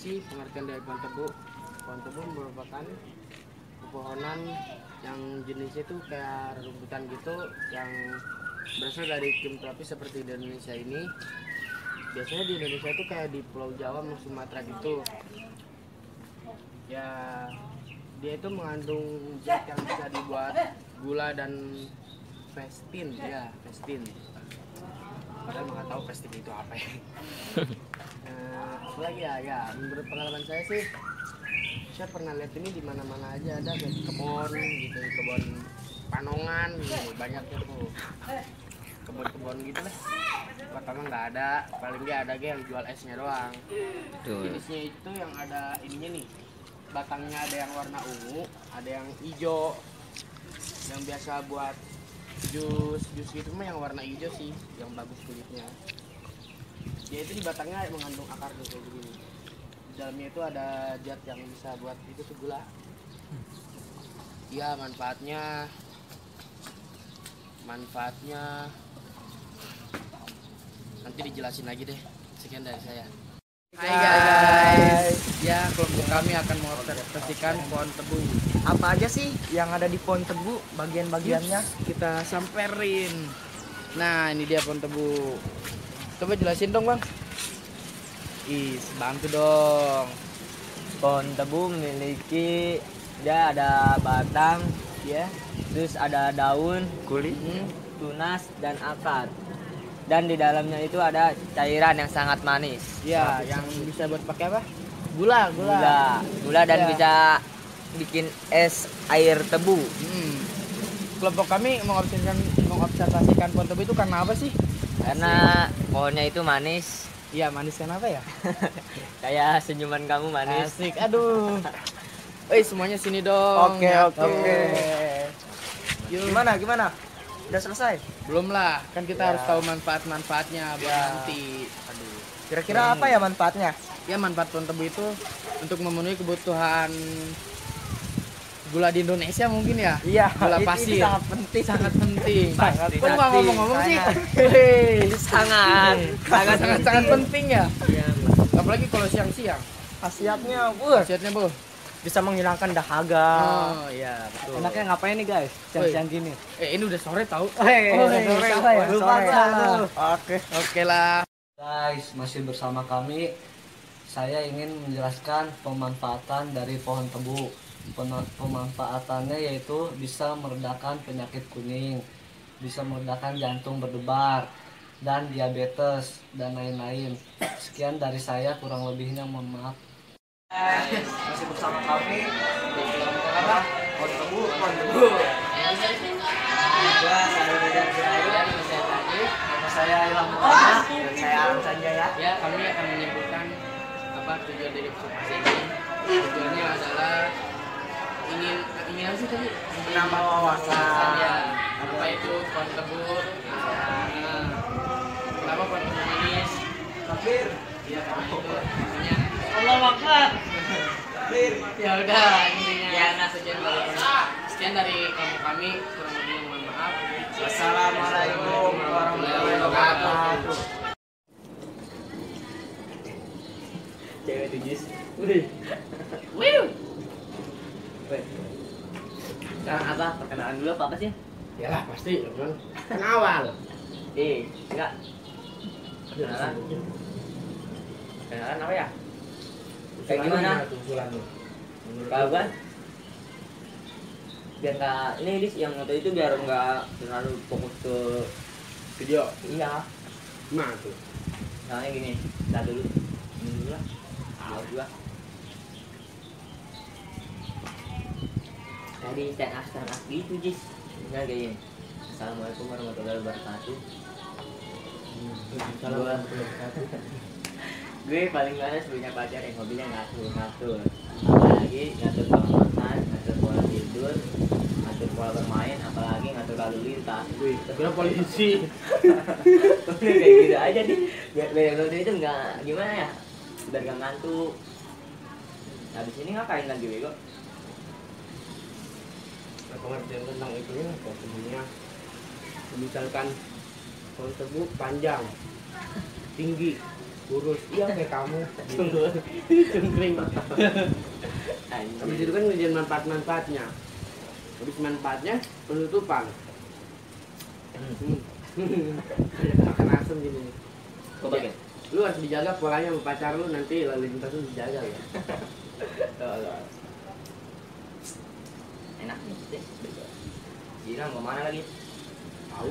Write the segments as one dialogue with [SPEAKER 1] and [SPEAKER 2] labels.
[SPEAKER 1] sih pengertian dari pohon tebu? Pohon tebu merupakan pepohonan yang jenisnya itu kayak rumputan gitu, yang berasal dari iklim tropis seperti di Indonesia ini. Biasanya di Indonesia itu kayak di Pulau Jawa sama Sumatera gitu. Ya, dia itu mengandung zat yang bisa dibuat gula dan pestin, ya pestin. Padahal nggak tahu pestin itu apa ya. Apalagi ya, menurut pengalaman saya sih, saya pernah lihat ini di mana-mana aja ada kayak di kebun gitu, di kebun Panongan gitu, banyaknya tuh kebun-kebun gitu lah. Pertama nggak ada, paling dia ada yang jual esnya doang. Jenisnya itu yang ada ininya nih, batangnya ada yang warna ungu, ada yang hijau, yang biasa buat jus gitu mah yang warna hijau sih, yang bagus kulitnya. Dia itu di batangnya mengandung akar tuh kayak gini. Di dalamnya itu ada zat yang bisa buat itu tuh gula. Iya, manfaatnya nanti dijelasin lagi deh. Sekian dari saya. Hai guys, ya kelompok kami akan mempresentasikan pohon tebu.
[SPEAKER 2] Apa aja sih yang ada di pohon tebu, bagian-bagiannya?
[SPEAKER 1] Kita samperin. Nah, ini dia pohon tebu. Coba jelasin dong, Bang. Bantu dong.
[SPEAKER 2] Pohon tebu memiliki, dia ada batang,
[SPEAKER 1] Ya,
[SPEAKER 2] terus ada daun,
[SPEAKER 1] kulit.
[SPEAKER 2] tunas, dan akar. Dan di dalamnya itu ada cairan yang sangat manis.
[SPEAKER 1] Ya, yang bisa buat pakai apa? Gula.
[SPEAKER 2] Gula dan
[SPEAKER 1] Ya.
[SPEAKER 2] bisa bikin es air tebu.
[SPEAKER 1] Kelompok kami mengobservasikan pohon tebu itu karena apa sih?
[SPEAKER 2] Karena pohonnya itu manis.
[SPEAKER 1] Iya, manis kenapa ya?
[SPEAKER 2] Kayak senyuman kamu manis.
[SPEAKER 1] Asik, aduh. Semuanya sini dong.
[SPEAKER 2] Oke.
[SPEAKER 1] Yuk.
[SPEAKER 2] Gimana? Udah selesai?
[SPEAKER 1] Belum lah, kan kita
[SPEAKER 2] Ya.
[SPEAKER 1] harus tahu manfaat-manfaatnya buat
[SPEAKER 2] Ya.
[SPEAKER 1] nanti. Aduh.
[SPEAKER 2] Kira-kira apa ya manfaatnya?
[SPEAKER 1] Ya, manfaat pohon tebu itu untuk memenuhi kebutuhan gula di Indonesia mungkin ya.
[SPEAKER 2] Iya,
[SPEAKER 1] Gula
[SPEAKER 2] itu
[SPEAKER 1] pasir.
[SPEAKER 2] sangat penting.
[SPEAKER 1] Sangat penting.
[SPEAKER 2] Sangat
[SPEAKER 1] Kok nggak
[SPEAKER 2] penting.
[SPEAKER 1] ngomong-ngomong sih? Sangat penting ya.
[SPEAKER 2] Iya,
[SPEAKER 1] Apalagi kalau siang-siang.
[SPEAKER 2] khasiatnya,
[SPEAKER 1] Khasiatnya, Bu.
[SPEAKER 2] bisa menghilangkan dahaga.
[SPEAKER 1] Oh, iya, betul.
[SPEAKER 2] Enaknya ngapain nih guys? Siang-siang gini.
[SPEAKER 1] Ini udah sore tahu.
[SPEAKER 2] Sore ya?
[SPEAKER 1] Lupa
[SPEAKER 2] Sore.
[SPEAKER 1] salah.
[SPEAKER 2] Oke.
[SPEAKER 1] lah.
[SPEAKER 3] Guys, masih bersama kami. Saya ingin menjelaskan pemanfaatan dari pohon tebu. Pemanfaatannya yaitu bisa meredakan penyakit kuning, bisa meredakan jantung berdebar, dan diabetes, dan lain-lain. Sekian dari saya, kurang lebihnya mohon maaf. Masih bersama kami di film apa? Pohon tebu. Juga saya Medan Sirayu dan saya tadi. Nama saya Ilham Muhammad dan saya Alam Sanjaya.
[SPEAKER 1] Ya, kami akan menyebutkan apa tujuan dari presentasi ini. Tujuannya adalah ingin apa sih tadi?
[SPEAKER 2] Menambah wawasan.
[SPEAKER 1] Ya, apa itu pohon tebu? Kenapa pohon tebu manis?
[SPEAKER 3] Takbir.
[SPEAKER 1] Ya, karena itu namanya.
[SPEAKER 3] Allah Akbar.
[SPEAKER 1] Ya udah, intinya ya, sekian dari kelompok kami, kurang lebih mohon maaf.
[SPEAKER 3] Wassalamualaikum warahmatullahi wabarakatuh.
[SPEAKER 2] Cewek tujis. Sekarang apa? Perkenalan dulu apa sih?
[SPEAKER 1] Yalah pasti, kan awal.
[SPEAKER 2] Enggak. Kenalan apa ya? Kayak gimana? Kalau gua biar nggak ini yang foto itu biar nggak terlalu fokus ke
[SPEAKER 1] Video.
[SPEAKER 2] iya.
[SPEAKER 1] Nah tuh.
[SPEAKER 2] Soalnya gini, kita dulu ini dulu lah. Tahu juga. Tadi stand up gitu Jis. Misalnya kayak gini. Assalamualaikum warahmatullahi wabarakatuh. Gue paling males punya pacar yang hobinya ngatur. Apalagi ngatur pola makan, ngatur pola tidur, ngatur pola bermain, apalagi ngatur lalu lintas.
[SPEAKER 1] Wih, kira polisi.
[SPEAKER 2] Udah kayak gitu aja nih. Biar itu nggak gimana ya? Biar gak ngantuk. Habis ini ngapain lagi bego?
[SPEAKER 1] Pengertian tentang itunya, sebenarnya misalkan pohon tebu panjang, tinggi, kurus, iya kayak kamu. Cungkring. Habis itu kan ngerjain manfaat-manfaatnya. Habis manfaatnya penutupan. Makan asam gini.
[SPEAKER 2] Kok bagian?
[SPEAKER 1] Lu harus dijaga polanya sama pacar lu, nanti lalu lintas lu dijaga ya.
[SPEAKER 2] Enak nih deh. Gila kemana lagi?
[SPEAKER 1] Tahu.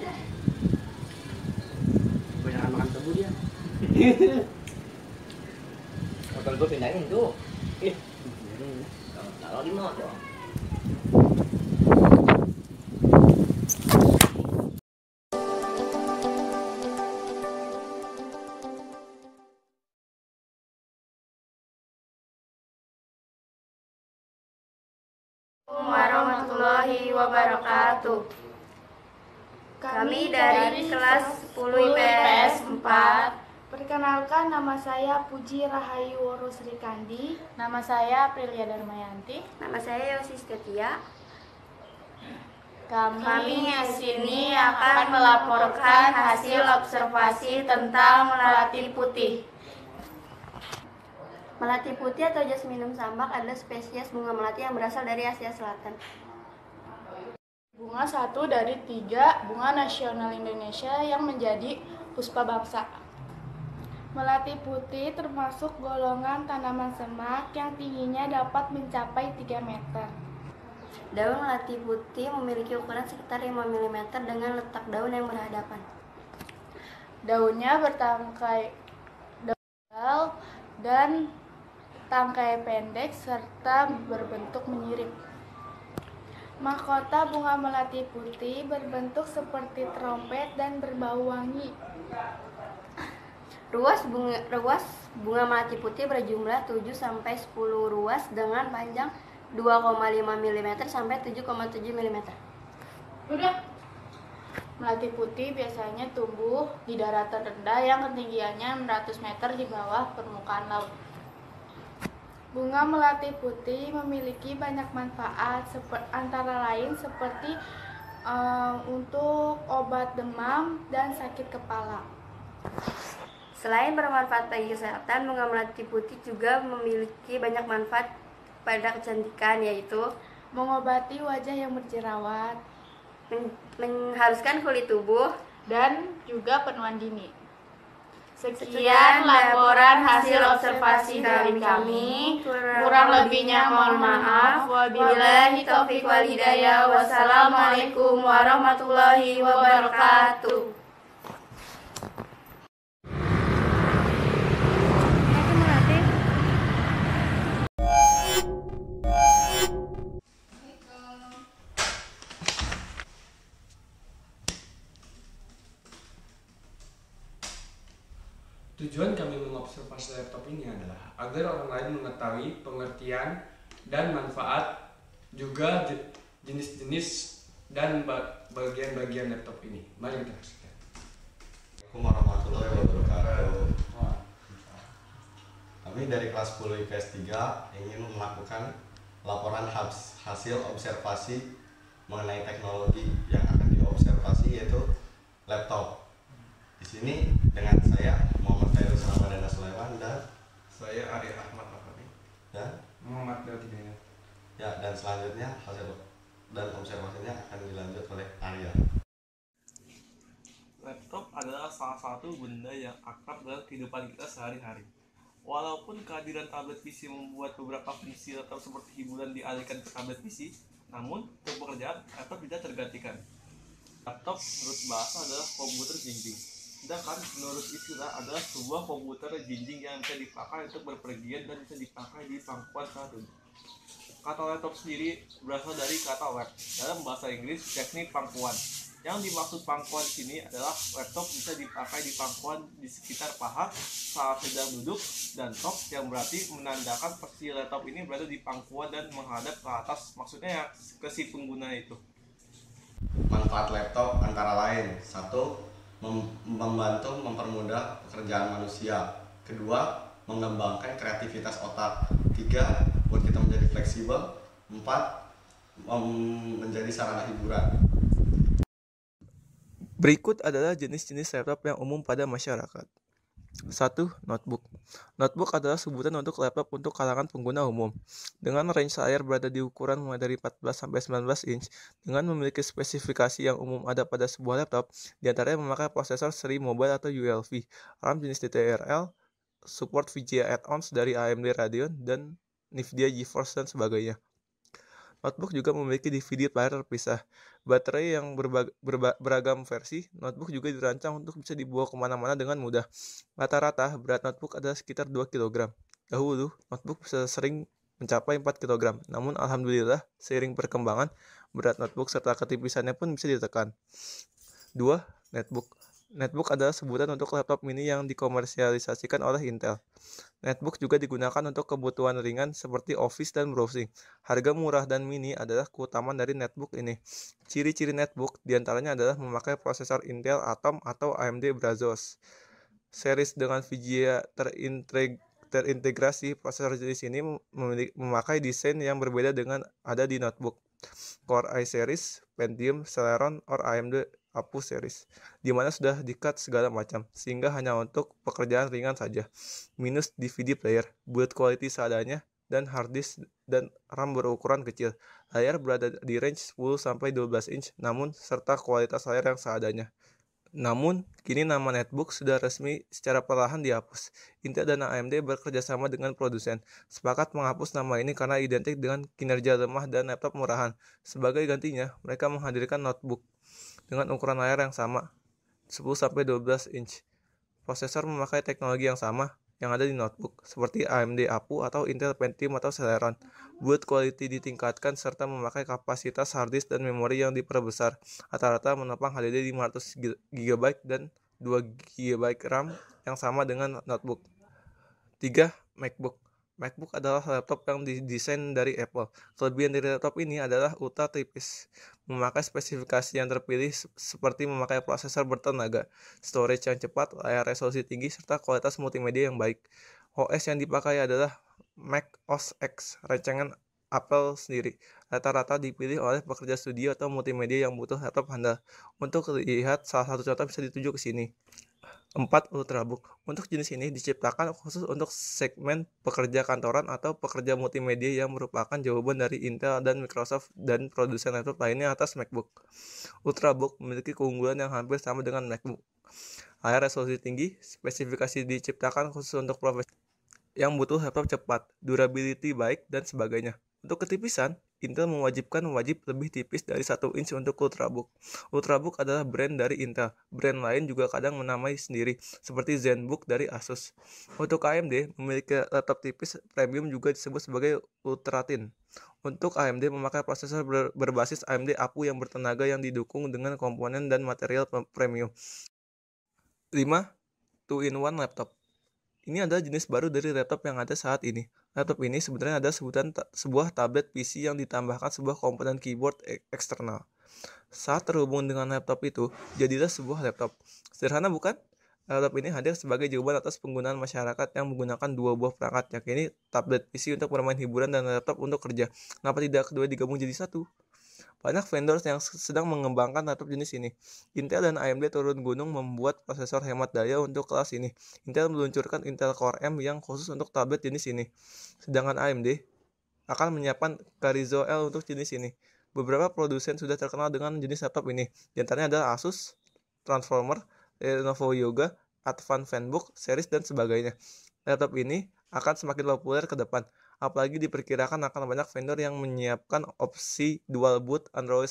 [SPEAKER 1] Banyak makan tebu dia.
[SPEAKER 2] Motor gue pindahin tuh. Kalau di motor.
[SPEAKER 4] Warahmatullahi wabarakatuh. Kami dari kelas 10 IPS 4.
[SPEAKER 5] Perkenalkan, nama saya Puji Rahayu Woro Sri Kandi.
[SPEAKER 6] Nama saya Aprilia Darmayanti.
[SPEAKER 4] Nama saya Yosis Ketia.
[SPEAKER 6] Kami di sini akan melaporkan hasil observasi tentang melati putih.
[SPEAKER 4] Melati putih atau Jasminum sambac adalah spesies bunga melati yang berasal dari Asia Selatan.
[SPEAKER 6] Bunga satu dari 3 bunga nasional Indonesia yang menjadi puspa bangsa.
[SPEAKER 5] Melati putih termasuk golongan tanaman semak yang tingginya dapat mencapai 3 meter.
[SPEAKER 4] Daun melati putih memiliki ukuran sekitar 5 mm dengan letak daun yang berhadapan.
[SPEAKER 5] Daunnya bertangkai tebal dan tangkai pendek serta berbentuk menyirip. Mahkota bunga melati putih berbentuk seperti trompet dan berbau wangi.
[SPEAKER 4] Ruas bunga melati putih berjumlah 7-10 ruas dengan panjang 2,5 mm sampai 7,7 mm.
[SPEAKER 6] Melati putih biasanya tumbuh di daratan rendah yang ketinggiannya 600 meter di bawah permukaan laut.
[SPEAKER 5] Bunga melati putih memiliki banyak manfaat, antara lain seperti untuk obat demam dan sakit kepala.
[SPEAKER 4] Selain bermanfaat bagi kesehatan, bunga melati putih juga memiliki banyak manfaat pada kecantikan, yaitu
[SPEAKER 5] Mengobati wajah yang berjerawat,
[SPEAKER 4] menghaluskan kulit tubuh,
[SPEAKER 6] Dan juga penuaan dini.
[SPEAKER 4] Sekian laporan hasil observasi dari kami. Kurang lebihnya mohon maaf. Wabillahi taufiq wal hidayah. Wassalamualaikum warahmatullahi wabarakatuh.
[SPEAKER 7] Tujuan kami mengobservasi laptop ini adalah agar orang lain mengetahui pengertian dan manfaat, juga jenis-jenis dan bagian-bagian laptop ini. Mari kita saksikan.
[SPEAKER 8] Assalamualaikum warahmatullahi wabarakatuh. Kami dari kelas 10 IPS 3 ingin melakukan laporan hasil observasi mengenai teknologi yang akan diobservasi, yaitu laptop. Di sini dengan saya Muhammad Fairuz Ramadana Sulaiman dan
[SPEAKER 7] Saya Arya Ahmad Makami
[SPEAKER 8] dan
[SPEAKER 7] Muhammad Deltidaya.
[SPEAKER 8] ya, dan selanjutnya hasil dan observasinya akan dilanjut oleh Arya.
[SPEAKER 9] Laptop adalah salah satu benda yang akrab dalam kehidupan kita sehari-hari. Walaupun kehadiran tablet PC membuat beberapa fungsi laptop seperti hiburan dialihkan ke tablet PC, namun untuk pekerjaan laptop tidak tergantikan. Laptop menurut bahasa adalah komputer jinjing. Sedangkan menurut istilah adalah sebuah komputer jinjing yang bisa dipakai untuk berpergian dan bisa dipakai di pangkuan saat duduk. Kata laptop sendiri berasal dari kata lap, dalam bahasa Inggris teknik pangkuan. Yang dimaksud pangkuan di sini adalah laptop bisa dipakai di pangkuan di sekitar paha saat sedang duduk, dan top yang berarti menandakan posisi laptop ini berada di pangkuan dan menghadap ke atas, maksudnya ya ke si pengguna itu.
[SPEAKER 8] Manfaat laptop antara lain: 1. Membantu mempermudah pekerjaan manusia. 2. Mengembangkan kreativitas otak. 3. Buat kita menjadi fleksibel. 4. Menjadi sarana hiburan.
[SPEAKER 9] Berikut adalah jenis-jenis laptop yang umum pada masyarakat. 1. Notebook. Notebook adalah sebutan untuk laptop untuk kalangan pengguna umum. Dengan range layar berada di ukuran mulai dari 14 sampai 19 inch, dengan memiliki spesifikasi yang umum ada pada sebuah laptop, diantaranya memakai prosesor seri mobile atau ULV, RAM jenis DDR4, support VGA add-ons dari AMD Radeon, dan NVIDIA GeForce dan sebagainya. Notebook juga memiliki DVD player terpisah, baterai yang beragam versi. Notebook juga dirancang untuk bisa dibawa kemana-mana dengan mudah. Rata-rata berat notebook adalah sekitar 2 kg. Dahulu, notebook bisa sering mencapai 4 kg. Namun alhamdulillah, seiring perkembangan, berat notebook serta ketipisannya pun bisa ditekan. 2. Netbook. Netbook adalah sebutan untuk laptop mini yang dikomersialisasikan oleh Intel. Netbook juga digunakan untuk kebutuhan ringan seperti office dan browsing. Harga murah dan mini adalah keutamaan dari netbook ini. Ciri-ciri netbook diantaranya adalah memakai prosesor Intel Atom atau AMD Brazos. Series dengan VGA terintegrasi, prosesor jenis ini memakai desain yang berbeda dengan ada di notebook. Core i series, Pentium, Celeron, or AMD Apu series, di mana sudah di-cut segala macam, sehingga hanya untuk pekerjaan ringan saja. Minus DVD player, build quality seadanya, dan hard disk dan RAM berukuran kecil. Layar berada di range 10-12 inch, namun serta kualitas layar yang seadanya. Namun, kini nama netbook sudah resmi secara perlahan dihapus. Intel dan AMD bekerja sama dengan produsen, sepakat menghapus nama ini karena identik dengan kinerja lemah dan laptop murahan. Sebagai gantinya, mereka menghadirkan notebook dengan ukuran layar yang sama, 10-12 inch. Prosesor memakai teknologi yang sama yang ada di notebook, seperti AMD Apu atau Intel Pentium atau Celeron. Build quality ditingkatkan serta memakai kapasitas hard disk dan memori yang diperbesar. Rata-rata menopang HDD 500 GB dan 2 GB RAM yang sama dengan notebook. 3. MacBook. MacBook adalah laptop yang didesain dari Apple. Kelebihan dari laptop ini adalah ultra tipis, memakai spesifikasi yang terpilih seperti memakai prosesor bertenaga, storage yang cepat, layar resolusi tinggi, serta kualitas multimedia yang baik. OS yang dipakai adalah Mac OS X, rancangan Apple sendiri. Rata-rata dipilih oleh pekerja studio atau multimedia yang butuh laptop handal. Untuk lihat salah satu contoh bisa dituju ke sini. 4. Ultrabook. Untuk jenis ini diciptakan khusus untuk segmen pekerja kantoran atau pekerja multimedia yang merupakan jawaban dari Intel dan Microsoft dan produsen laptop lainnya atas MacBook. Ultrabook memiliki keunggulan yang hampir sama dengan MacBook. Layar resolusi tinggi, spesifikasi diciptakan khusus untuk profesional yang butuh laptop cepat, durability baik, dan sebagainya. Untuk ketipisan, Intel mewajibkan wajib lebih tipis dari 1 inch untuk Ultrabook. Ultrabook adalah brand dari Intel. Brand lain juga kadang menamai sendiri, seperti ZenBook dari Asus. Untuk AMD, memiliki laptop tipis premium juga disebut sebagai Ultrathin. Untuk AMD memakai prosesor berbasis AMD Apu yang bertenaga yang didukung dengan komponen dan material premium. 5. 2-in-1 laptop. Ini adalah jenis baru dari laptop yang ada saat ini. Laptop ini sebenarnya ada sebutan sebuah tablet PC yang ditambahkan sebuah komponen keyboard eksternal. Saat terhubung dengan laptop itu, jadilah sebuah laptop. Sederhana bukan? Laptop ini hadir sebagai jawaban atas penggunaan masyarakat yang menggunakan dua buah perangkat, yakni tablet PC untuk bermain hiburan dan laptop untuk kerja. Kenapa tidak kedua digabung jadi satu? Banyak vendor yang sedang mengembangkan laptop jenis ini. Intel dan AMD turun gunung membuat prosesor hemat daya untuk kelas ini. Intel meluncurkan Intel Core M yang khusus untuk tablet jenis ini. Sedangkan AMD akan menyiapkan Carrizo L untuk jenis ini. Beberapa produsen sudah terkenal dengan jenis laptop ini. Di antaranya adalah Asus, Transformer, Lenovo Yoga, Advan Fanbook, Series, dan sebagainya. Laptop ini akan semakin populer ke depan. Apalagi diperkirakan akan banyak vendor yang menyiapkan opsi dual boot Android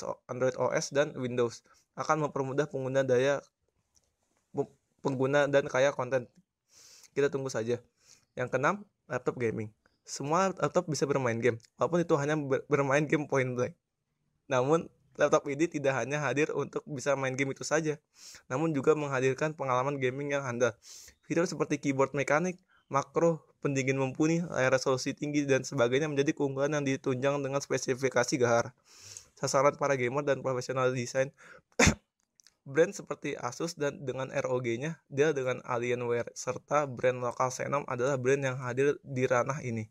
[SPEAKER 9] OS dan Windows. Akan mempermudah pengguna dan kaya konten. Kita tunggu saja. Yang keenam, laptop gaming. Semua laptop bisa bermain game, walaupun itu hanya bermain game point blank. Namun, laptop ini tidak hanya hadir untuk bisa main game itu saja, namun juga menghadirkan pengalaman gaming yang handal. Fitur seperti keyboard mekanik, makro, pendingin mumpuni, layar resolusi tinggi, dan sebagainya menjadi keunggulan yang ditunjang dengan spesifikasi gahar. Sasaran para gamer dan profesional desain. Brand seperti Asus dan dengan ROG-nya, Dell dengan Alienware, serta brand lokal Xenon adalah brand yang hadir di ranah ini.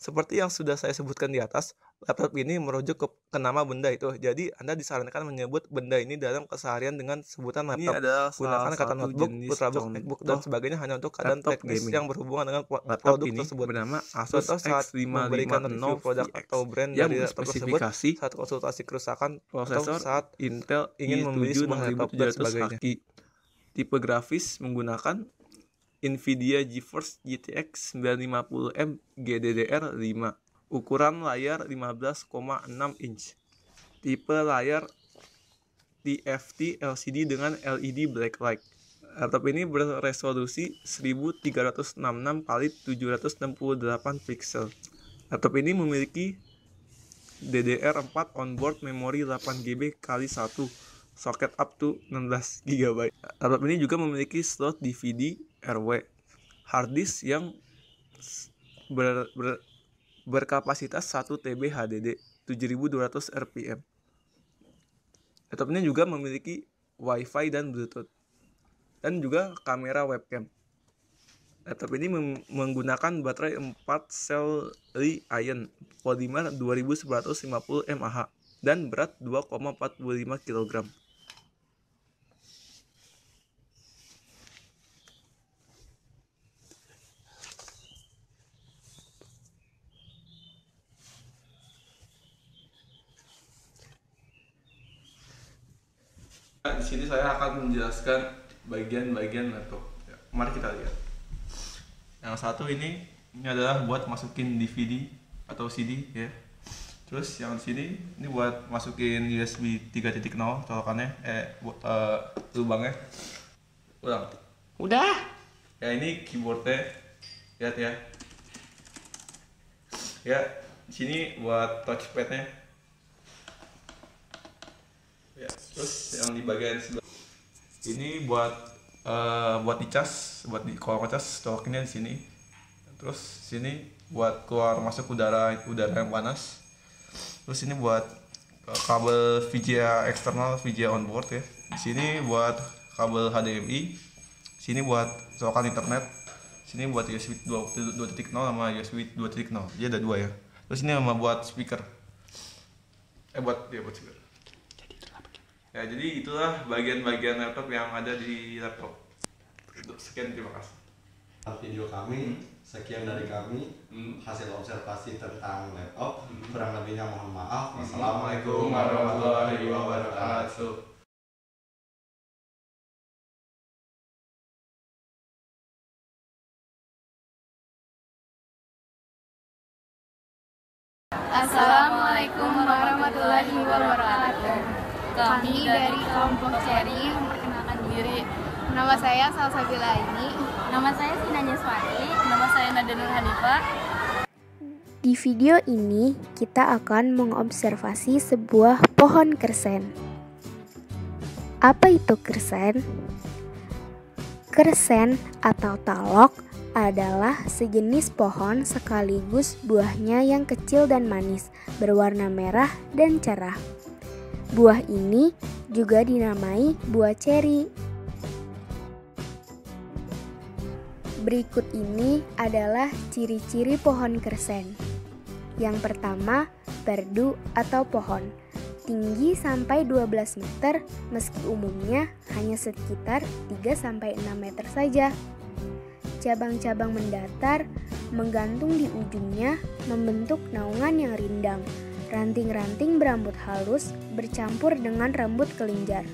[SPEAKER 9] Seperti yang sudah saya sebutkan di atas, laptop ini merujuk ke nama benda itu. Jadi Anda disarankan menyebut benda ini dalam keseharian dengan sebutan laptop. Ini adalah gunakan kata notebook, ultrabook, MacBook dan sebagainya hanya untuk keadaan teknis yang berhubungan dengan laptop produk tersebut. Bernama Asus saat memberikan review produk atau brand dari laptop tersebut, saat konsultasi kerusakan prosesor, saat Intel ingin membeli sebuah laptop dan sebagainya. Tipe grafis menggunakan Nvidia GeForce GTX 950M GDDR5. Ukuran layar 15,6 inch. Tipe layar TFT LCD dengan LED backlight. Laptop ini beresolusi 1366 x 768 pixel. Laptop ini memiliki DDR4 onboard memori 8GB x 1, soket up to 16 GB. Laptop ini juga memiliki slot DVD RW, hard disk yang berkapasitas 1 TB HDD 7200 rpm. Laptop ini juga memiliki Wi-Fi dan Bluetooth dan juga kamera webcam. Laptop ini menggunakan baterai 4 sel Li-ion polimer 2150 mAh dan berat 2,45 kg. Di sini saya akan menjelaskan bagian-bagian laptop. Ya, mari kita lihat. Yang satu ini adalah buat masukin DVD atau CD ya. Terus yang sini ini buat masukin USB 3.0 colokannya, lubangnya. Ulang.
[SPEAKER 1] Udah.
[SPEAKER 9] Ya ini keyboardnya, lihat ya. Ya, di sini buat touchpadnya. Ya, terus yang di bagian sebelah ini buat dicas, buat di kolong cas colokannya di sini. Terus sini buat keluar masuk udara yang panas. Terus ini buat kabel VGA eksternal, VGA onboard ya. Di sini buat kabel HDMI. Sini buat colokan internet. Sini buat USB 2.0 sama USB 2.0. Jadi ada dua ya. Terus ini sama buat speaker. Buat speaker. Ya, jadi itulah bagian-bagian laptop yang ada di laptop. Sekian, terima kasih.
[SPEAKER 8] Video kami, sekian dari kami, hasil observasi tentang laptop. Kurang lebihnya mohon maaf. Wassalamualaikum warahmatullahi wabarakatuh.
[SPEAKER 5] Assalamualaikum warahmatullahi wabarakatuh. Kami dari kelompok Cherry memperkenalkan diri. Nama saya Salsabila ini.
[SPEAKER 10] Nama saya Sinanya Swati. Nama saya Nada Nur Hanifah.
[SPEAKER 4] Di video ini kita akan mengobservasi sebuah pohon kersen. Apa itu kersen? Kersen atau talok adalah sejenis pohon sekaligus buahnya yang kecil dan manis, berwarna merah dan cerah. Buah ini juga dinamai buah ceri. Berikut ini adalah ciri-ciri pohon kersen. Yang pertama, perdu atau pohon. Tinggi sampai 12 meter, meski umumnya hanya sekitar 3-6 meter saja. Cabang-cabang mendatar, menggantung di ujungnya, membentuk naungan yang rindang. Ranting-ranting berambut halus bercampur dengan rambut kelenjar.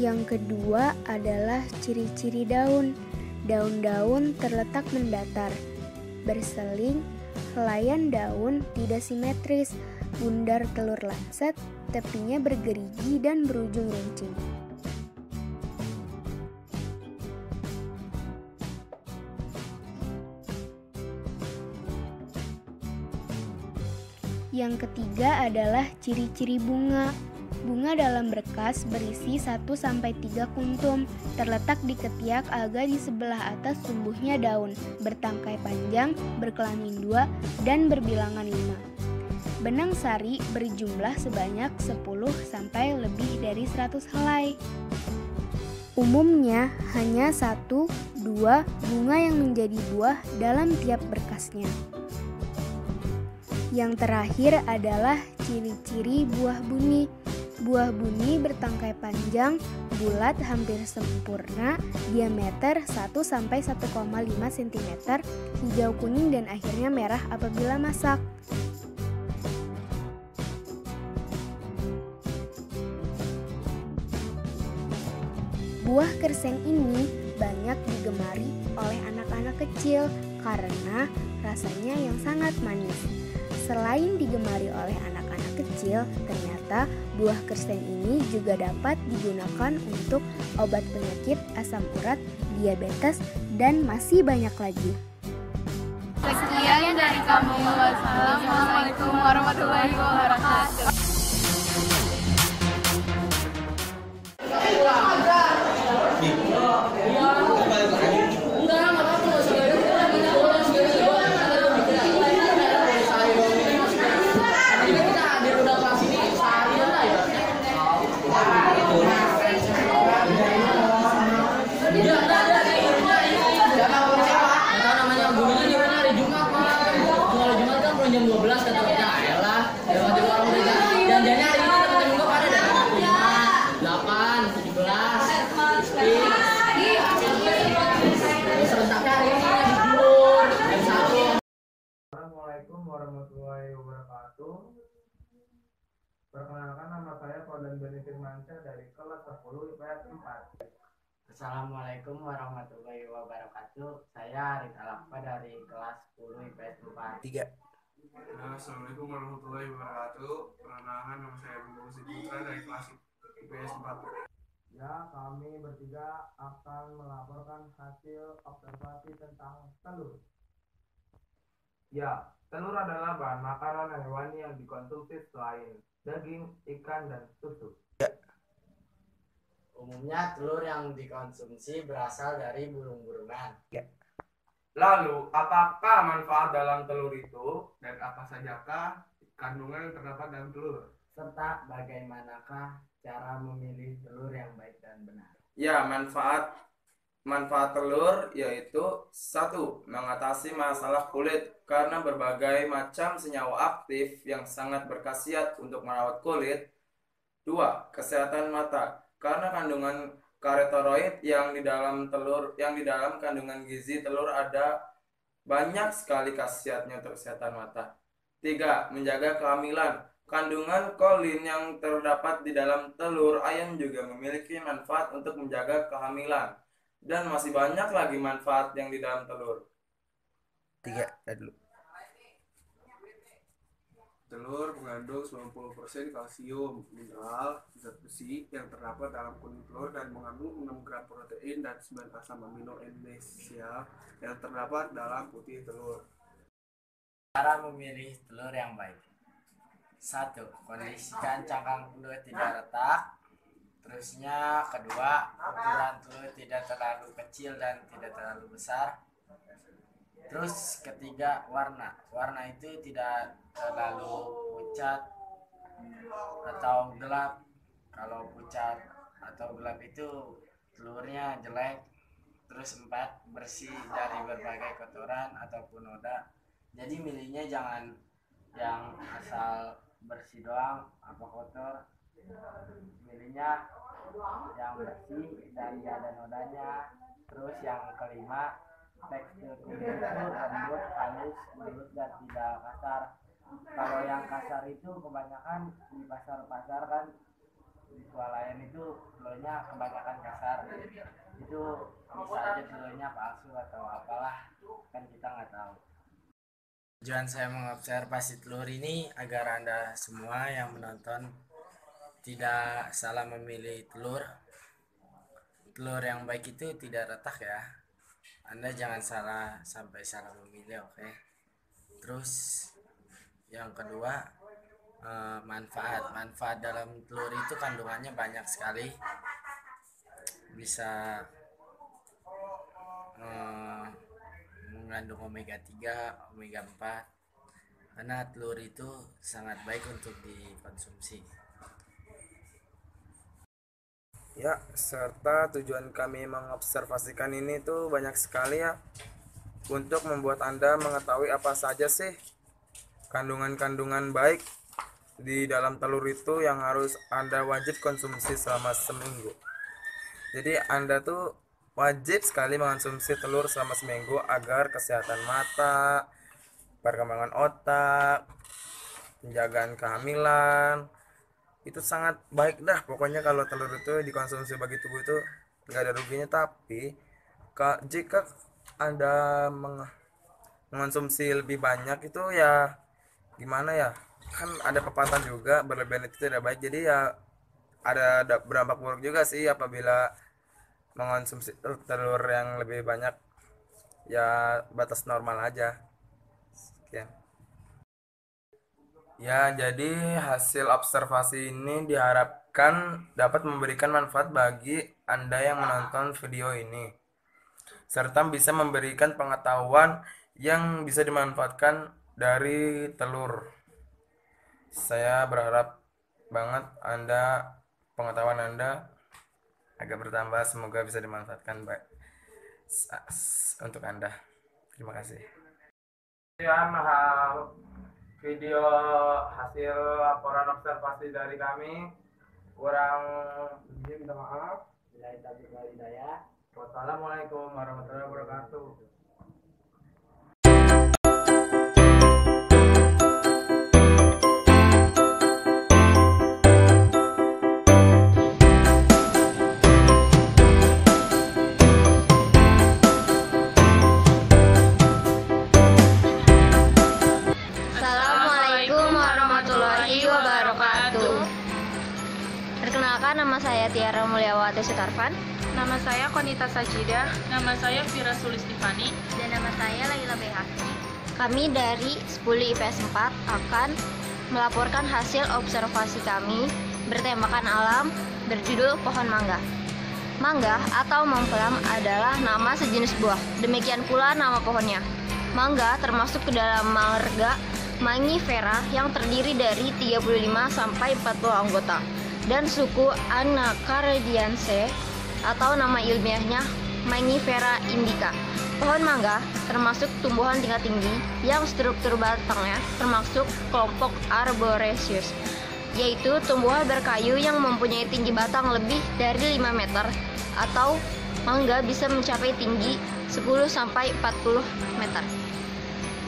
[SPEAKER 4] Yang kedua adalah ciri-ciri daun. Daun-daun terletak mendatar, berseling, helaian daun tidak simetris, bundar telur lancet, tepinya bergerigi dan berujung runcing. Yang ketiga adalah ciri-ciri bunga. Bunga dalam berkas berisi 1-3 kuntum, terletak di ketiak alga di sebelah atas tumbuhnya daun, bertangkai panjang, berkelamin 2, dan berbilangan 5. Benang sari berjumlah sebanyak 10 sampai lebih dari 100 helai. Umumnya hanya 1-2 bunga yang menjadi buah dalam tiap berkasnya. Yang terakhir adalah ciri-ciri buah buni. Buah buni bertangkai panjang, bulat hampir sempurna, diameter 1-1,5 cm, hijau kuning dan akhirnya merah apabila masak. Buah kerseng ini banyak digemari oleh anak-anak kecil karena rasanya yang sangat manis. Selain digemari oleh anak-anak kecil, ternyata buah kerseng ini juga dapat digunakan untuk obat penyakit asam urat, diabetes, dan masih banyak lagi.
[SPEAKER 10] Sekian dari kami. Wassalamualaikum warahmatullahi wabarakatuh.
[SPEAKER 1] Jam 12 kata kita ayolah lewat warung mereka janjiannya hari ini teman-teman gue pada dari 5, 8, 17 serentaknya hari ini di Julur jam 1.
[SPEAKER 11] Assalamualaikum warahmatullahi wabarakatuh. Perkenalkan, nama saya Faudan Beni Firmansyah dari kelas 10 IPS 4.
[SPEAKER 1] Assalamualaikum warahmatullahi wabarakatuh. Saya Arif Alakfa dari kelas 10 IPS 4.
[SPEAKER 7] Assalamualaikum warahmatullahi wabarakatuh. Perkenalkan, nama saya Bung Putra dari kelas IPS 4.
[SPEAKER 11] Ya, kami bertiga akan melaporkan hasil observasi tentang telur. Ya, telur adalah bahan makanan hewani yang dikonsumsi selain daging, ikan, dan susu.
[SPEAKER 1] Umumnya telur yang dikonsumsi berasal dari burung-burungan.
[SPEAKER 11] Lalu, apakah manfaat dalam telur itu?
[SPEAKER 7] Dan apa sajakah kandungan yang terdapat dalam telur?
[SPEAKER 1] Serta bagaimanakah cara memilih telur yang baik dan benar?
[SPEAKER 11] Ya, manfaat telur yaitu 1. Mengatasi masalah kulit karena berbagai macam senyawa aktif yang sangat berkhasiat untuk merawat kulit. 2. Kesehatan mata karena kandungan karotenoid yang di dalam kandungan gizi telur ada banyak sekali khasiatnya untuk kesehatan mata. 3. Menjaga kehamilan. Kandungan kolin yang terdapat di dalam telur ayam juga memiliki manfaat untuk menjaga kehamilan. Dan masih banyak lagi manfaat yang di dalam telur.
[SPEAKER 1] 3. Dulu.
[SPEAKER 7] Telur mengandung 90% kalsium, mineral, zat besi yang terdapat dalam kuning telur dan mengandung 6 gram protein dan 9 asam amino esensial yang terdapat dalam putih telur.
[SPEAKER 1] Cara memilih telur yang baik. 1. Kondisikan cangkang telur tidak retak. Terusnya kedua, ukuran telur tidak terlalu kecil dan tidak terlalu besar. Terus ketiga, warna. Warna itu tidak terlalu pucat atau gelap. Kalau pucat atau gelap itu telurnya jelek. Terus 4, bersih dari berbagai kotoran ataupun noda. Jadi milihnya jangan yang asal bersih doang apa kotor. Milihnya yang bersih dan tidak ada nodanya. Terus yang kelima, tekstur kulit itu lembut, halus, lurus dan tidak kasar. Kalau yang kasar itu kebanyakan di pasar-pasar kan, di swalayan itu telurnya kebanyakan kasar. Itu bisa aja telurnya palsu atau apalah, kan kita nggak tahu. Tujuan saya mengobservasi telur ini agar Anda semua yang menonton tidak salah memilih telur. Telur yang baik itu tidak retak ya. Anda jangan sampai salah memilih, oke? Terus yang kedua, manfaat dalam telur itu kandungannya banyak sekali. Bisa mengandung omega 3, omega 4. Karena telur itu sangat baik untuk dikonsumsi.
[SPEAKER 11] Ya, serta tujuan kami mengobservasikan ini tuh banyak sekali ya. Untuk membuat Anda mengetahui apa saja sih kandungan-kandungan baik di dalam telur itu yang harus Anda wajib konsumsi selama seminggu. Jadi Anda tuh wajib sekali mengonsumsi telur selama seminggu agar kesehatan mata, perkembangan otak, penjagaan kehamilan itu sangat baik dah. Pokoknya kalau telur itu dikonsumsi bagi tubuh itu nggak ada ruginya. Tapi jika Anda mengonsumsi lebih banyak itu ya gimana ya, kan ada pepatah juga berlebihan itu tidak baik. Jadi ya ada berdampak buruk juga sih apabila mengonsumsi telur yang lebih banyak. Ya batas normal aja. Sekian. Ya, jadi hasil observasi ini diharapkan dapat memberikan manfaat bagi Anda yang menonton video ini, serta bisa memberikan pengetahuan yang bisa dimanfaatkan dari telur. Saya berharap banget pengetahuan Anda agak bertambah, semoga bisa dimanfaatkan baik untuk Anda. Terima kasih. Video hasil laporan observasi dari kami kurang lebih minta maaf. Wassalamualaikum warahmatullahi wabarakatuh.
[SPEAKER 12] Perkenalkan, nama saya Tiara Mulyawati Sutarvan.
[SPEAKER 6] Nama saya Konita Sajidah.
[SPEAKER 10] Nama saya Vira Sulistifani.
[SPEAKER 12] Dan nama saya Laila Behaki. Kami dari Spuli IPS 4 akan melaporkan hasil observasi kami bertemakan alam berjudul pohon mangga. Mangga atau mangpelam adalah nama sejenis buah. Demikian pula nama pohonnya. Mangga termasuk ke dalam marga Mangifera yang terdiri dari 35 sampai 40 anggota dan suku Anacardiaceae atau nama ilmiahnya Mangifera indica. Pohon mangga termasuk tumbuhan tingkat tinggi yang struktur batangnya termasuk kelompok Arboreaceae, yaitu tumbuhan berkayu yang mempunyai tinggi batang lebih dari 5 meter atau mangga bisa mencapai tinggi 10 sampai 40 meter.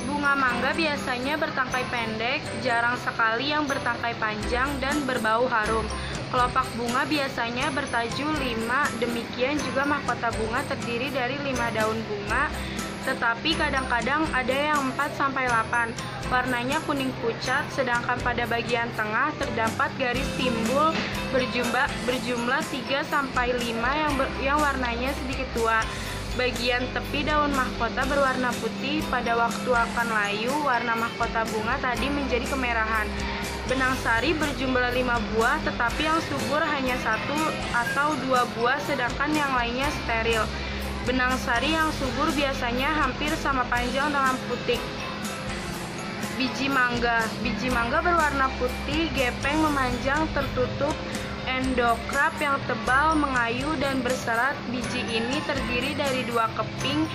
[SPEAKER 6] Bunga mangga biasanya bertangkai pendek, jarang sekali yang bertangkai panjang dan berbau harum. Kelopak bunga biasanya bertajuk 5, demikian juga mahkota bunga terdiri dari 5 daun bunga, tetapi kadang-kadang ada yang 4-8. Warnanya kuning pucat, sedangkan pada bagian tengah terdapat garis timbul berjumlah 3-5 yang warnanya sedikit tua. Bagian tepi daun mahkota berwarna putih. Pada waktu akan layu, warna mahkota bunga tadi menjadi kemerahan. Benang sari berjumlah 5 buah, tetapi yang subur hanya 1 atau 2 buah, sedangkan yang lainnya steril. Benang sari yang subur biasanya hampir sama panjang dengan putik. Biji mangga berwarna putih, gepeng, memanjang, tertutup endokarp yang tebal, mengayu dan berserat. Biji ini terdiri dari 2 keping,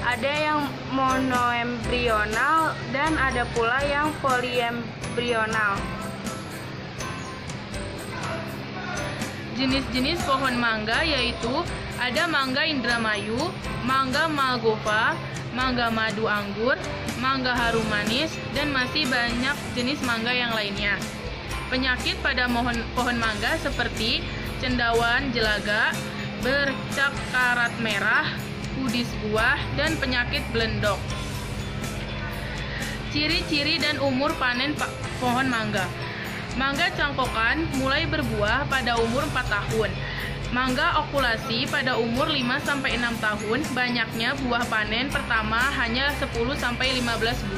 [SPEAKER 6] ada yang monoembrional dan ada pula yang poliembrional.
[SPEAKER 10] Jenis-jenis pohon mangga yaitu ada mangga Indramayu, mangga Malgova, mangga madu anggur, mangga harum manis, dan masih banyak jenis mangga yang lainnya. Penyakit pada pohon mangga seperti cendawan jelaga, bercak karat merah, kudis buah, dan penyakit belendok. Ciri-ciri dan umur panen pohon mangga. Mangga cangkokan mulai berbuah pada umur 4 tahun. Mangga okulasi pada umur 5-6 tahun, banyaknya buah panen pertama hanya 10-15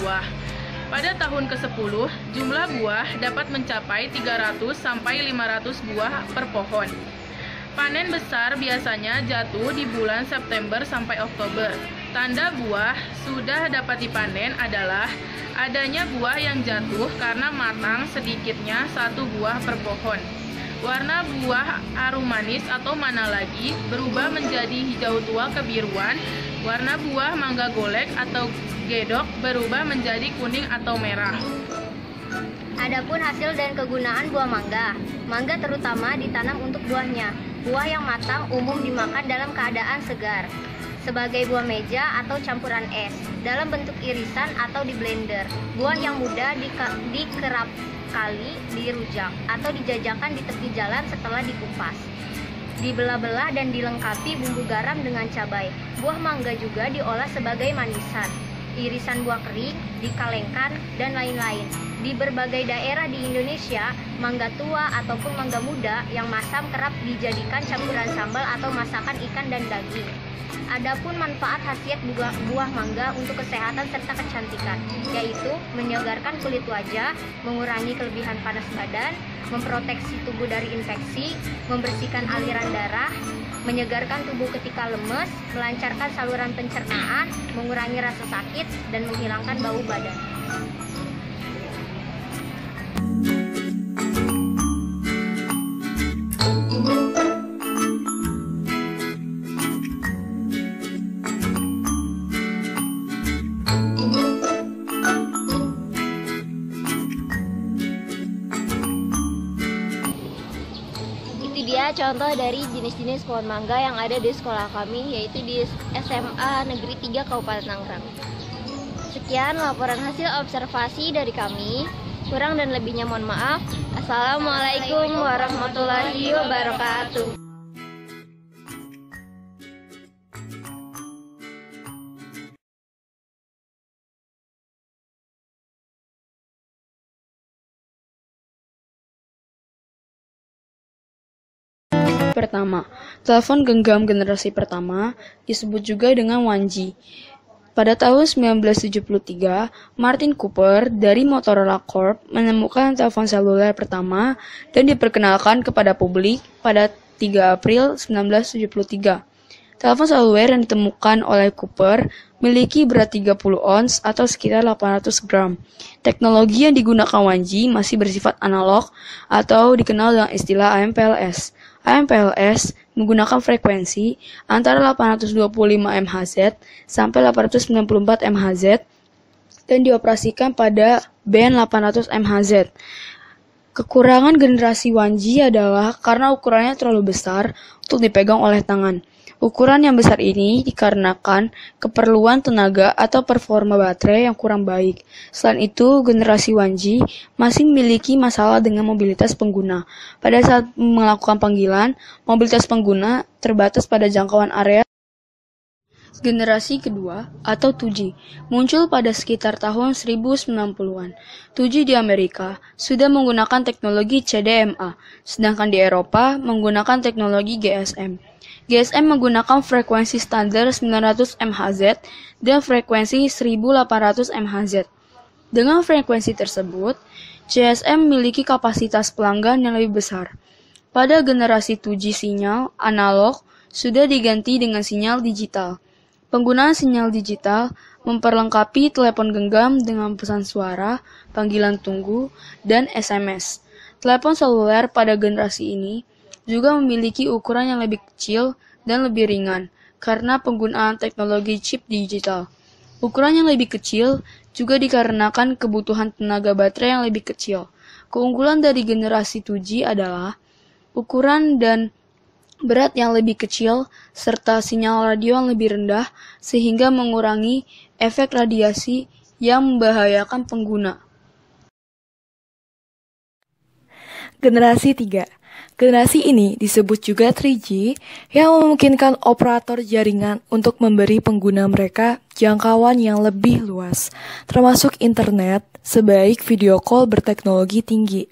[SPEAKER 10] buah. Pada tahun ke-10, jumlah buah dapat mencapai 300-500 buah per pohon. Panen besar biasanya jatuh di bulan September sampai Oktober. Tanda buah sudah dapat dipanen adalah adanya buah yang jatuh karena matang sedikitnya 1 buah per pohon. Warna buah arum manis atau mana lagi berubah menjadi hijau tua kebiruan. Warna buah mangga golek atau gedok berubah menjadi kuning atau merah.
[SPEAKER 12] Adapun hasil dan kegunaan buah mangga. Mangga terutama ditanam untuk buahnya. Buah yang matang umum dimakan dalam keadaan segar, sebagai buah meja atau campuran es, dalam bentuk irisan atau di blender. Buah yang muda dikerap kali dirujak atau dijajakan di tepi jalan setelah dikupas, dibelah-belah dan dilengkapi bumbu garam dengan cabai. Buah mangga juga diolah sebagai manisan, irisan buah kering, dikalengkan, dan lain-lain. Di berbagai daerah di Indonesia, mangga tua ataupun mangga muda yang masam kerap dijadikan campuran sambal atau masakan ikan dan daging. Adapun manfaat khasiat buah mangga untuk kesehatan serta kecantikan, yaitu menyegarkan kulit wajah, mengurangi kelebihan panas badan, memproteksi tubuh dari infeksi, membersihkan aliran darah, menyegarkan tubuh ketika lemes, melancarkan saluran pencernaan, mengurangi rasa sakit, dan menghilangkan bau badan. Contoh dari jenis-jenis pohon mangga yang ada di sekolah kami, yaitu di SMA Negeri 3 Kabupaten Tangerang. Sekian laporan hasil observasi dari kami. Kurang dan lebihnya mohon maaf. Assalamualaikum warahmatullahi wabarakatuh.
[SPEAKER 13] Pertama, telepon genggam generasi pertama disebut juga dengan 1G. Pada tahun 1973, Martin Cooper dari Motorola Corp menemukan telepon seluler pertama dan diperkenalkan kepada publik pada 3 April 1973. Telepon seluler yang ditemukan oleh Cooper memiliki berat 30 ons atau sekitar 800 gram. Teknologi yang digunakan 1G masih bersifat analog atau dikenal dengan istilah AMPLS. AMPLS menggunakan frekuensi antara 825 MHz sampai 894 MHz dan dioperasikan pada band 800 MHz. Kekurangan generasi 1G adalah karena ukurannya terlalu besar untuk dipegang oleh tangan. Ukuran yang besar ini dikarenakan keperluan tenaga atau performa baterai yang kurang baik. Selain itu, generasi 1G masih memiliki masalah dengan mobilitas pengguna. Pada saat melakukan panggilan, mobilitas pengguna terbatas pada jangkauan area. Generasi kedua atau 2G muncul pada sekitar tahun 1090-an. 2G di Amerika sudah menggunakan teknologi CDMA, sedangkan di Eropa menggunakan teknologi GSM. GSM menggunakan frekuensi standar 900 MHz dan frekuensi 1800 MHz. Dengan frekuensi tersebut, GSM memiliki kapasitas pelanggan yang lebih besar. Pada generasi 2G sinyal analog sudah diganti dengan sinyal digital. Penggunaan sinyal digital memperlengkapi telepon genggam dengan pesan suara, panggilan tunggu, dan SMS. Telepon seluler pada generasi ini juga memiliki ukuran yang lebih kecil dan lebih ringan karena penggunaan teknologi chip digital. Ukuran yang lebih kecil juga dikarenakan kebutuhan tenaga baterai yang lebih kecil. Keunggulan dari generasi 2G adalah ukuran dan berat yang lebih kecil serta sinyal radio yang lebih rendah sehingga mengurangi efek radiasi yang membahayakan pengguna.
[SPEAKER 14] Generasi 3. Generasi ini disebut juga 3G yang memungkinkan operator jaringan untuk memberi pengguna mereka jangkauan yang lebih luas, termasuk internet, sebaik video call berteknologi tinggi.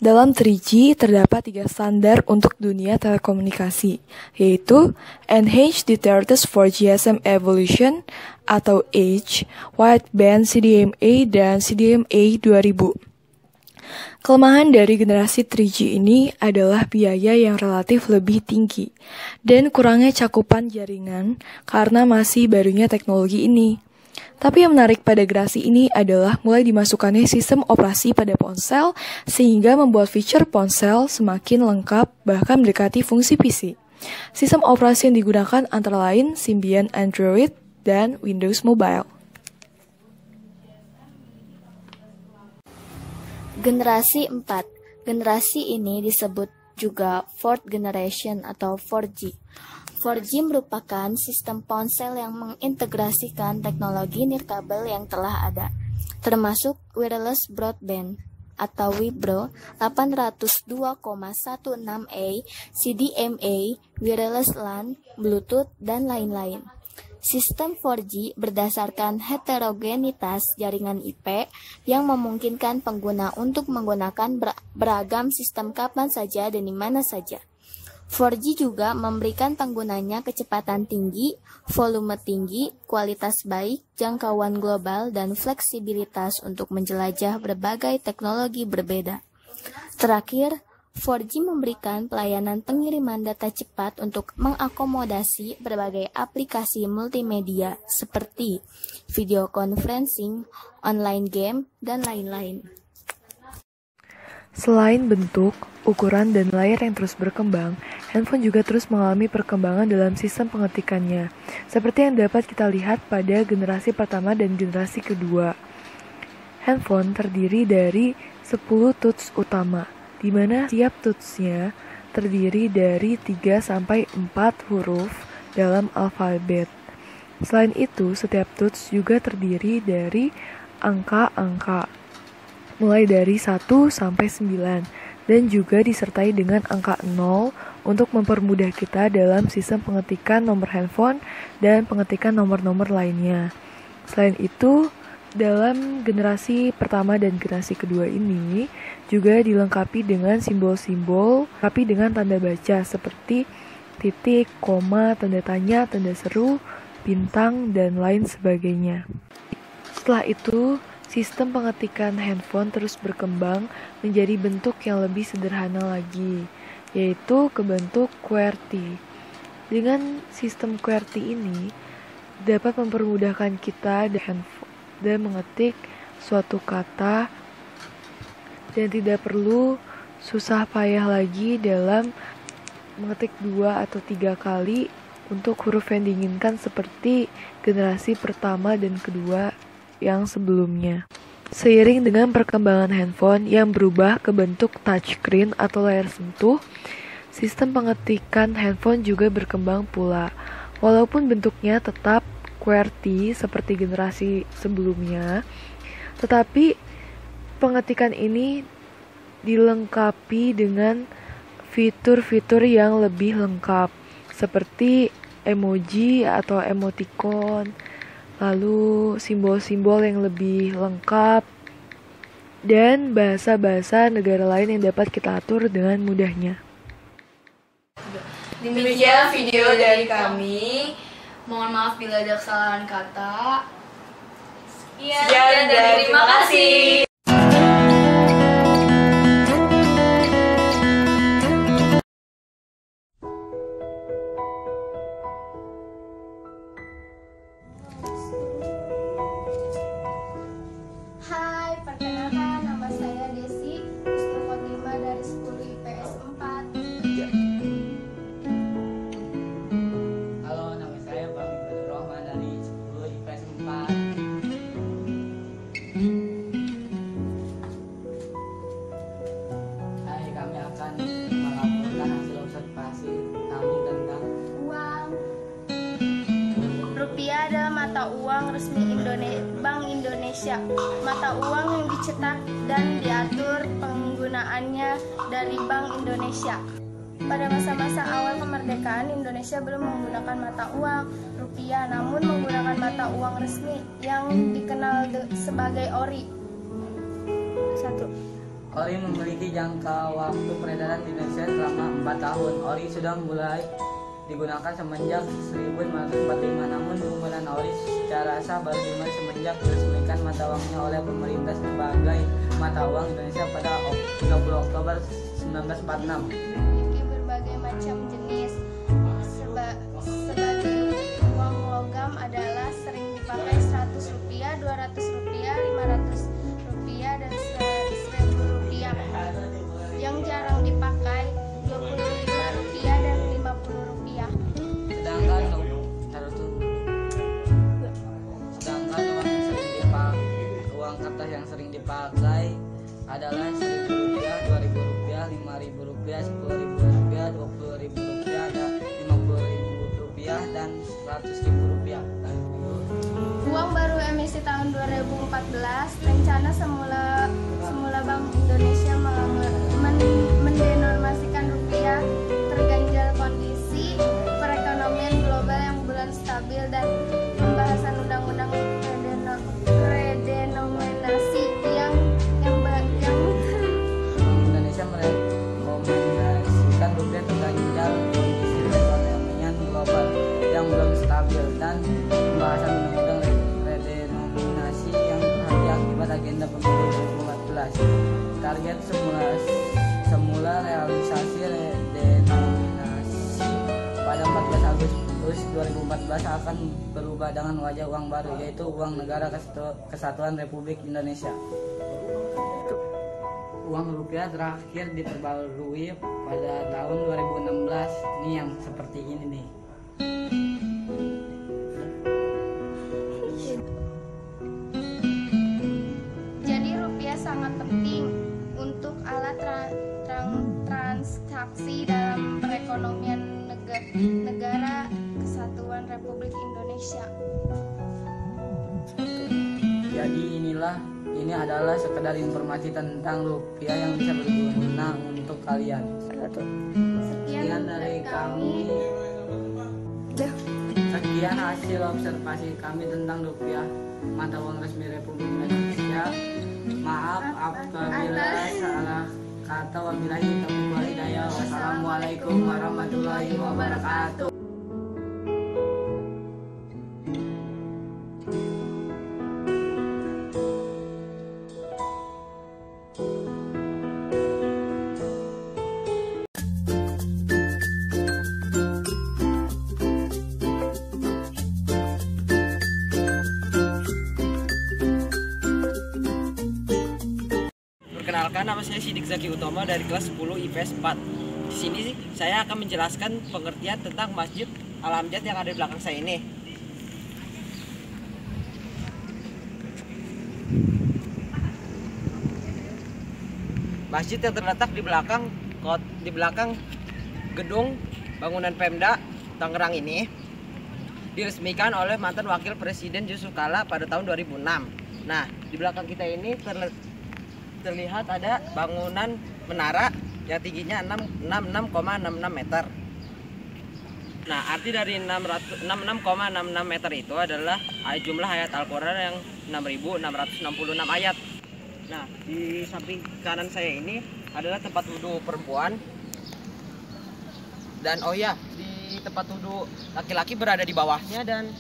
[SPEAKER 14] Dalam 3G terdapat 3 standar untuk dunia telekomunikasi, yaitu Enhanced Standards for GSM Evolution atau H, Wideband CDMA, dan CDMA 2000. Kelemahan dari generasi 3G ini adalah biaya yang relatif lebih tinggi dan kurangnya cakupan jaringan karena masih barunya teknologi ini. Tapi yang menarik pada generasi ini adalah mulai dimasukkannya sistem operasi pada ponsel sehingga membuat fitur ponsel semakin lengkap bahkan mendekati fungsi PC. Sistem operasi yang digunakan antara lain Symbian Android dan Windows Mobile.
[SPEAKER 12] Generasi 4. Generasi ini disebut juga Fourth Generation atau 4G. 4G merupakan sistem ponsel yang mengintegrasikan teknologi nirkabel yang telah ada, termasuk wireless broadband atau WIBRO 802,16a, CDMA, wireless LAN, Bluetooth, dan lain-lain. Sistem 4G berdasarkan heterogenitas jaringan IP yang memungkinkan pengguna untuk menggunakan beragam sistem kapan saja dan di mana saja. 4G juga memberikan penggunanya kecepatan tinggi, volume tinggi, kualitas baik, jangkauan global, dan fleksibilitas untuk menjelajah berbagai teknologi berbeda. Terakhir, 4G memberikan pelayanan pengiriman data cepat untuk mengakomodasi berbagai aplikasi multimedia seperti video conferencing, online game, dan lain-lain.
[SPEAKER 14] Selain bentuk, ukuran, dan layar yang terus berkembang, handphone juga terus mengalami perkembangan dalam sistem pengetikannya, seperti yang dapat kita lihat pada generasi pertama dan generasi kedua. Handphone terdiri dari 10 touch utama, di mana setiap touchnya terdiri dari 3-4 huruf dalam alfabet. Selain itu, setiap touch juga terdiri dari angka-angka, mulai dari 1 sampai 9, dan juga disertai dengan angka 0 untuk mempermudah kita dalam sistem pengetikan nomor handphone dan pengetikan nomor-nomor lainnya. Selain itu, dalam generasi pertama dan generasi kedua ini juga dilengkapi dengan simbol-simbol, tapi dengan tanda baca seperti titik, koma, tanda tanya, tanda seru, bintang, dan lain sebagainya. Setelah itu, sistem pengetikan handphone terus berkembang menjadi bentuk yang lebih sederhana lagi, yaitu ke bentuk QWERTY. Dengan sistem QWERTY ini dapat mempermudahkan kita dan mengetik suatu kata dan tidak perlu susah payah lagi dalam mengetik 2 atau 3 kali untuk huruf yang diinginkan seperti generasi pertama dan kedua yang sebelumnya. Seiring dengan perkembangan handphone yang berubah ke bentuk touchscreen atau layar sentuh, sistem pengetikan handphone juga berkembang pula. Walaupun bentuknya tetap QWERTY seperti generasi sebelumnya, tetapi pengetikan ini dilengkapi dengan fitur-fitur yang lebih lengkap seperti emoji atau emoticon, lalu simbol-simbol yang lebih lengkap, dan bahasa-bahasa negara lain yang dapat kita atur dengan mudahnya.
[SPEAKER 13] Demikian video dari kami. Mohon maaf bila ada kesalahan kata. Sekian dan terima kasih.
[SPEAKER 5] Hai, perkenalkan nama saya Desi, Husnul Khotimah dari 10 IPS 4.
[SPEAKER 3] Halo, nama saya Bang Ibadur Rahman dari 10 IPS 4. Hai, kami akan melaporkan hasil observasi kami tentang
[SPEAKER 5] Uang. Rupiah adalah mata uang resmi Bank Indonesia. Mata uang yang dicetak dan diatur penggunaannya dari Bank Indonesia. Pada masa-masa awal kemerdekaan, Indonesia belum menggunakan mata uang rupiah, namun menggunakan mata uang resmi yang dikenal sebagai ori. 1.
[SPEAKER 3] Ori memiliki jangka waktu peredaran di Indonesia selama 4 tahun. Ori sudah mulai digunakan semenjak 1945, namun penggunaan ori secara sah baru dimulai semenjak diresmikan mata uangnya oleh pemerintah sebagai mata uang Indonesia pada 30 Oktober 1946.
[SPEAKER 5] Memiliki berbagai macam jenis. Sebagai uang logam adalah sering dipakai 100 rencana semula Bank Indonesia mendenormasikan rupiah terganjal kondisi perekonomian global yang belum stabil dan pembahasan undang-undang redenominasi yang
[SPEAKER 3] Indonesia merekomendasikan rupiah terganjal kondisi perekonomian global yang belum stabil dan pembahasan undang-undang redenominasi yang akibat agenda pemilu 2014. Target semula realisasi redenominasi pada 14 Agustus 2014 akan berubah dengan wajah uang baru, yaitu uang negara Kesatuan Republik Indonesia. Uang rupiah terakhir diperbarui pada tahun 2016. Ini yang seperti ini nih.
[SPEAKER 5] Jadi rupiah sangat penting untuk alat transaksi dalam perekonomian negara Kesatuan Republik Indonesia.
[SPEAKER 3] Jadi ini adalah sekedar informasi tentang rupiah yang bisa berguna untuk kalian. Sekian dari kami. Sekian hasil observasi kami tentang rupiah, mata uang resmi Republik Indonesia. Maaf apabila salah kata. Wabillahi taufiq wal hidayah. Wassalamualaikum warahmatullahi wabarakatuh.
[SPEAKER 1] Perkenalkan, nama saya Sidik Zaki Utomo dari kelas 10 IPS 4. Di sini saya akan menjelaskan pengertian tentang Masjid Al-Amjad yang ada di belakang saya ini. Masjid yang terletak di belakang gedung bangunan Pemda Tangerang ini diresmikan oleh mantan Wakil Presiden Yusuf Kala pada tahun 2006. Nah, di belakang kita ini terlihat ada bangunan menara yang tingginya 66,66 meter. Nah, arti dari 66,66 meter itu adalah jumlah ayat Al-Quran yang 6.666 ayat. Nah, di samping kanan saya ini adalah tempat wudhu perempuan. Dan oh ya, di tempat wudhu laki-laki berada di bawahnya, dan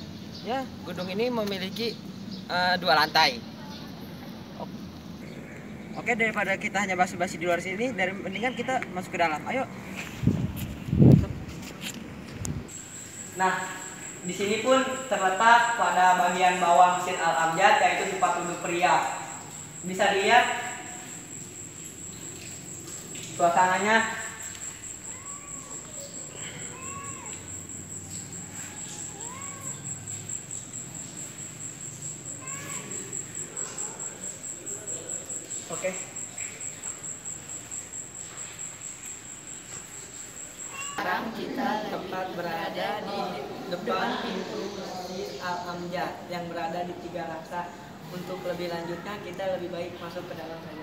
[SPEAKER 1] ya, gedung ini memiliki 2 lantai. Oke, daripada kita hanya basa-basi di luar sini, mendingan kita masuk ke dalam. Ayo. Nah, di sini pun terletak pada bagian bawah Masjid Al-Amjad, yaitu tempat duduk pria. Bisa dilihat suasananya. Oke. Sekarang kita tepat berada di depan pintu Masjid Al-Amjad yang berada di Tiga Raksa. Untuk lebih lanjutnya kita lebih baik masuk ke dalam saja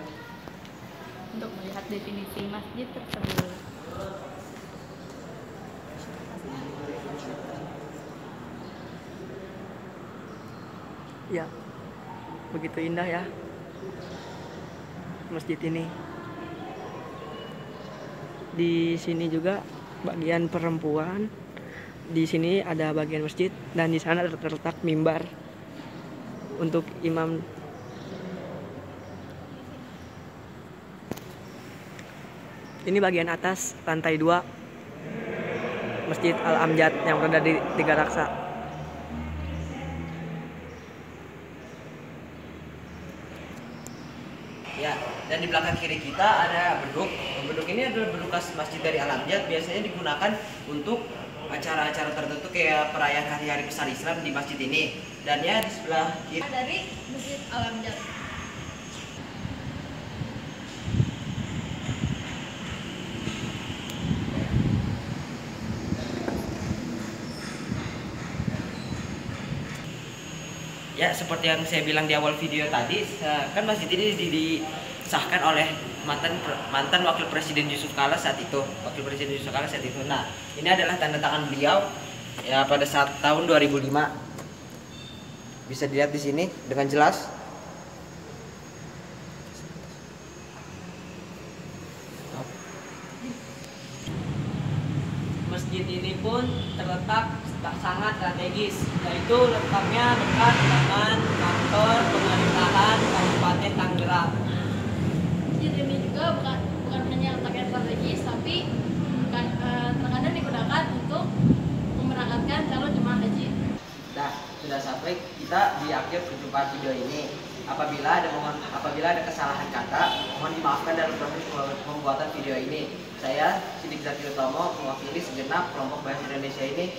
[SPEAKER 6] untuk melihat definisi masjid tersebut.
[SPEAKER 1] Ya, begitu indah ya masjid ini. Di sini juga bagian perempuan. Di sini ada bagian masjid, dan di sana terletak mimbar untuk imam. Ini bagian atas lantai 2 Masjid Al-Amjad yang berada di Tiga Raksa. Ya, dan di belakang kiri kita ada beduk. Beduk ini adalah beduk khas masjid dari Al-Amjad, biasanya digunakan untuk acara-acara tertentu kayak perayaan hari-hari besar Islam di masjid ini. Dan ya, di sebelah kiri
[SPEAKER 6] Dari Masjid Al-Amjad.
[SPEAKER 15] Ya, seperti yang saya bilang di awal video tadi, kan masjid ini disahkan oleh mantan wakil presiden Yusuf Kala saat itu. Nah, ini adalah tanda tangan beliau ya pada saat tahun 2005. Bisa dilihat di sini dengan jelas. Masjid ini pun terletak sangat strategis, yaitu letaknya dekat dengan kantor pemerintahan Kabupaten Tangerang.
[SPEAKER 16] Masjid ini juga bukan hanya letaknya strategis, tapi terkadang digunakan untuk memberangkatkan calon jemaah haji.
[SPEAKER 15] Nah, sudah sampai kita di akhir perjumpaan video ini. Apabila ada kesalahan kata, mohon dimaafkan dalam proses pembuatan video ini. Saya Sidik Zaki Utomo, mewakili segenap kelompok bahasa Indonesia ini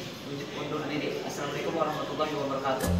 [SPEAKER 15] undur diri. Assalamualaikum warahmatullahi wabarakatuh.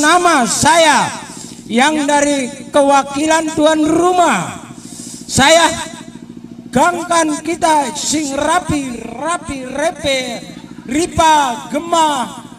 [SPEAKER 17] Nama saya yang dari kewakilan tuan rumah, saya gangkan kita sing rapi repe ripa gemah